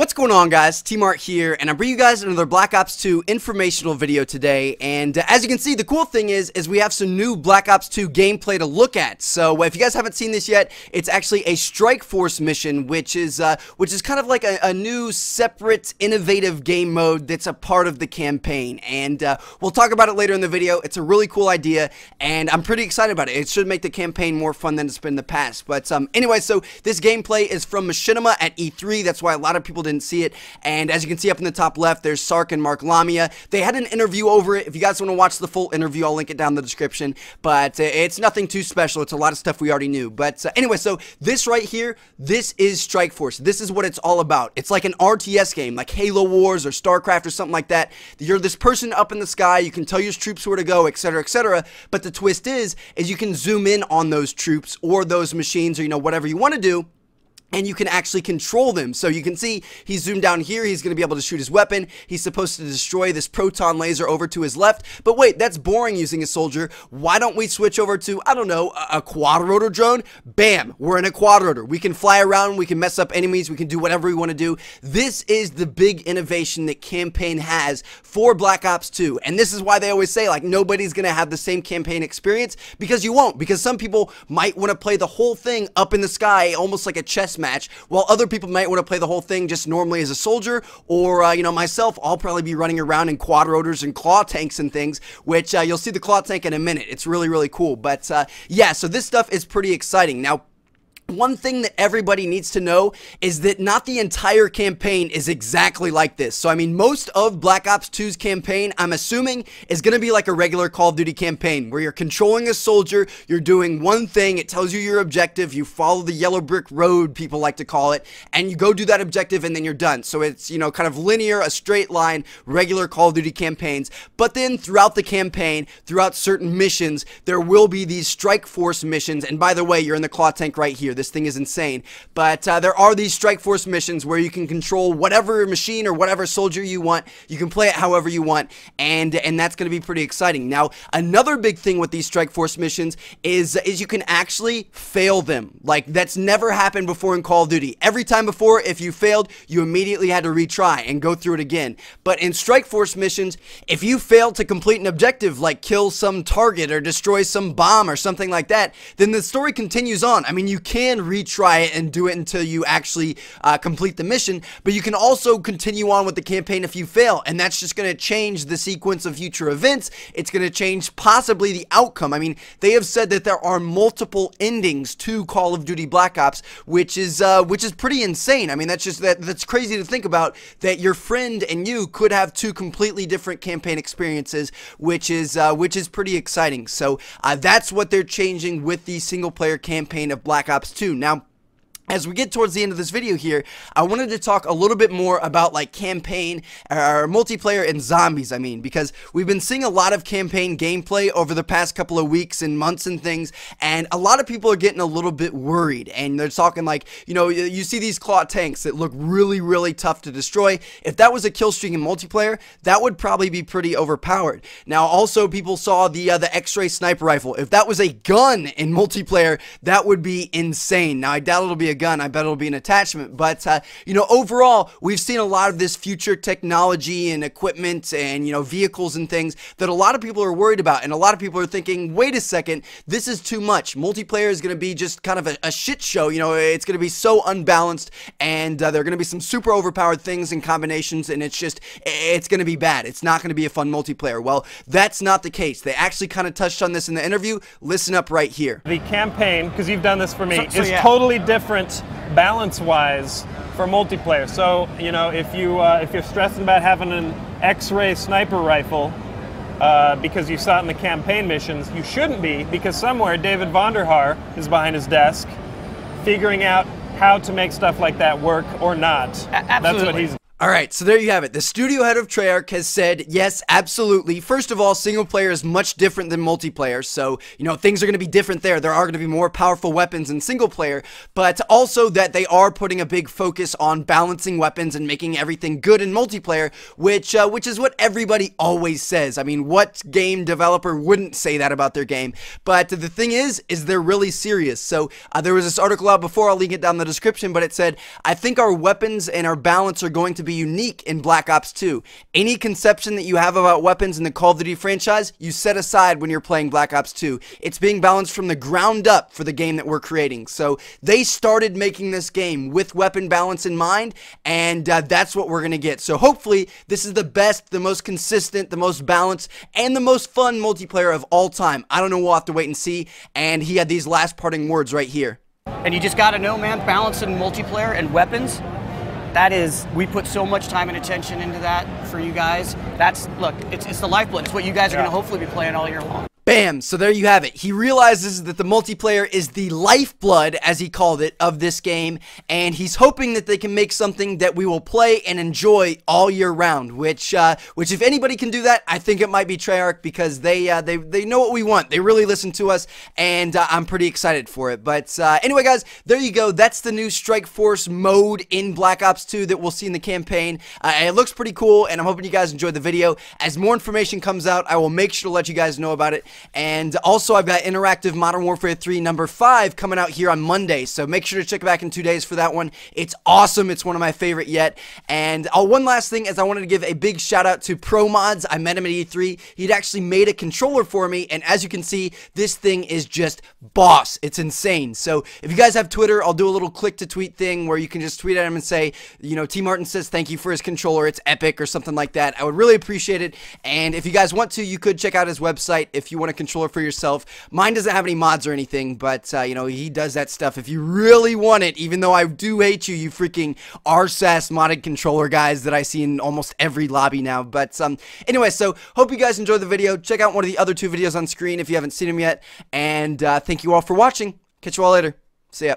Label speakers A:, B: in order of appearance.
A: What's going on, guys? T-Mart here, and I'm bringing you guys another Black Ops 2 informational video today. And as you can see, the cool thing is we have some new Black Ops 2 gameplay to look at. So if you guys haven't seen this yet, it's actually a Strike Force mission, which is kind of like a new, separate, innovative game mode that's a part of the campaign. And we'll talk about it later in the video. It's a really cool idea, and I'm pretty excited about it. It should make the campaign more fun than it's been in the past. But anyway, so this gameplay is from Machinima at E3. That's why a lot of people didn't see it. And as you can see up in the top left, there's Sark and Mark Lamia. They had an interview over it. If you guys want to watch the full interview, I'll link it down in the description. But it's nothing too special. It's a lot of stuff we already knew. But anyway, so this right here, this is Strike Force. This is what it's all about. It's like an RTS game, like Halo Wars or StarCraft or something like that. You're this person up in the sky. You can tell your troops where to go, etc., etc. But the twist is you can zoom in on those troops or those machines or, whatever you want to do, and you can actually control them. So you can see he's zoomed down here. He's going to be able to shoot his weapon. He's supposed to destroy this proton laser over to his left. But wait, that's boring using a soldier. Why don't we switch over to, I don't know, a quad rotor drone? Bam, we're in a quad rotor. We can fly around. We can mess up enemies. We can do whatever we want to do. This is the big innovation that campaign has for Black Ops 2. And this is why they always say, like, nobody's going to have the same campaign experience, because you won't. Because some people might want to play the whole thing up in the sky, almost like a chess match, while other people might want to play the whole thing just normally as a soldier, or myself, I'll probably be running around in quad rotors and claw tanks and things, which you'll see the claw tank in a minute. It's really, really cool. But yeah, so this stuff is pretty exciting. Now, one thing that everybody needs to know is that not the entire campaign is exactly like this. So, I mean, most of Black Ops 2's campaign, I'm assuming, is going to be like a regular Call of Duty campaign, where you're controlling a soldier, you're doing one thing, it tells you your objective, you follow the yellow brick road, people like to call it, and you go do that objective, and then you're done. So it's, kind of linear, a straight line, regular Call of Duty campaigns. But then throughout the campaign, throughout certain missions, there will be these Strike Force missions. And by the way, you're in the claw tank right here. This thing is insane. But there are these Strike Force missions where you can control whatever machine or whatever soldier you want. You can play it however you want, and that's going to be pretty exciting. Now, another big thing with these Strike Force missions is you can actually fail them. Like, that's never happened before in Call of Duty. Every time before, if you failed, you immediately had to retry and go through it again. But in Strike Force missions, if you fail to complete an objective, like kill some target or destroy some bomb or something like that, then the story continues on. I mean, you can retry it and do it until you actually complete the mission, but you can also continue on with the campaign if you fail, and that's just going to change the sequence of future events. It's going to change possibly the outcome. I mean, they have said that there are multiple endings to Call of Duty Black Ops, which is pretty insane. I mean, that's crazy to think about, that your friend and you could have two completely different campaign experiences, which is pretty exciting. So that's what they're changing with the single player campaign of Black Ops 2. Now, as we get towards the end of this video here, I wanted to talk a little bit more about like campaign or multiplayer and zombies, because we've been seeing a lot of campaign gameplay over the past couple of weeks and months and things, and a lot of people are getting a little bit worried, and they're talking like, you see these claw tanks that look really, really tough to destroy. If that was a kill streak in multiplayer, that would probably be pretty overpowered. Now, also, people saw the X-ray sniper rifle. If that was a gun in multiplayer, that would be insane. Now, I doubt it'll be a gun. I bet it'll be an attachment, but overall, we've seen a lot of this future technology and equipment and vehicles and things that a lot of people are worried about, and a lot of people are thinking, wait a second, this is too much. Multiplayer is going to be just kind of a shit show. It's going to be so unbalanced, and there are going to be some super overpowered things and combinations, and it's going to be bad. It's not going to be a fun multiplayer. Well, that's not the case. They actually kind of touched on this in the interview. Listen up right here.
B: The campaign, because you've done this for me, is totally different balance-wise for multiplayer. So, if you're stressing about having an X-ray sniper rifle because you saw it in the campaign missions, you shouldn't be, because somewhere David Vonderhaar is behind his desk figuring out how to make stuff like that work or not.
C: Absolutely.
B: That's what he's...
A: Alright, so there you have it. The studio head of Treyarch has said, yes, absolutely. First of all, single player is much different than multiplayer, so, you know, things are going to be different there. There are going to be more powerful weapons in single player, but also that they are putting a big focus on balancing weapons and making everything good in multiplayer, which is what everybody always says. I mean, what game developer wouldn't say that about their game? But the thing is they're really serious. So, there was this article out before, I'll link it down in the description, but it said, I think our weapons and our balance are going to be unique in Black Ops 2. Any conception that you have about weapons in the Call of Duty franchise, you set aside when you're playing Black Ops 2. It's being balanced from the ground up for the game that we're creating. So they started making this game with weapon balance in mind, and that's what we're going to get. So hopefully this is the best, the most consistent, the most balanced, and the most fun multiplayer of all time. I don't know, we'll have to wait and see. And he had these last parting words right here.
C: And you just got to know, man, balance in multiplayer and weapons. That is, we put so much time and attention into that for you guys. That's, look, it's the lifeblood. It's what you guys are going to hopefully be playing all year long.
A: Bam! So there you have it. He realizes that the multiplayer is the lifeblood, as he called it, of this game, and he's hoping that they can make something that we will play and enjoy all year round, which if anybody can do that, I think it might be Treyarch, because they know what we want. They really listen to us, and I'm pretty excited for it. But anyway, guys, there you go. That's the new Strike Force mode in Black Ops 2 that we'll see in the campaign. It looks pretty cool, and I'm hoping you guys enjoyed the video. As more information comes out, I will make sure to let you guys know about it. And also, I've got Interactive Modern Warfare 3 number 5 coming out here on Monday, so make sure to check back in 2 days for that one. It's awesome. It's one of my favorite yet. And one last thing is I wanted to give a big shout out to ProMods. I met him at E3. He'd actually made a controller for me, and as you can see, this thing is just boss. It's insane. So if you guys have Twitter, I'll do a little click to tweet thing where you can just tweet at him and say, you know, T Martin says thank you for his controller. It's epic, or something like that. I would really appreciate it. And if you guys want to, you could check out his website if you want a controller for yourself. Mine doesn't have any mods or anything, but you know, he does that stuff if you really want it, even though I do hate you, you freaking RSAS modded controller guys that I see in almost every lobby now. But anyway, so hope you guys enjoyed the video. Check out one of the other 2 videos on screen if you haven't seen them yet, and thank you all for watching. Catch you all later. See ya.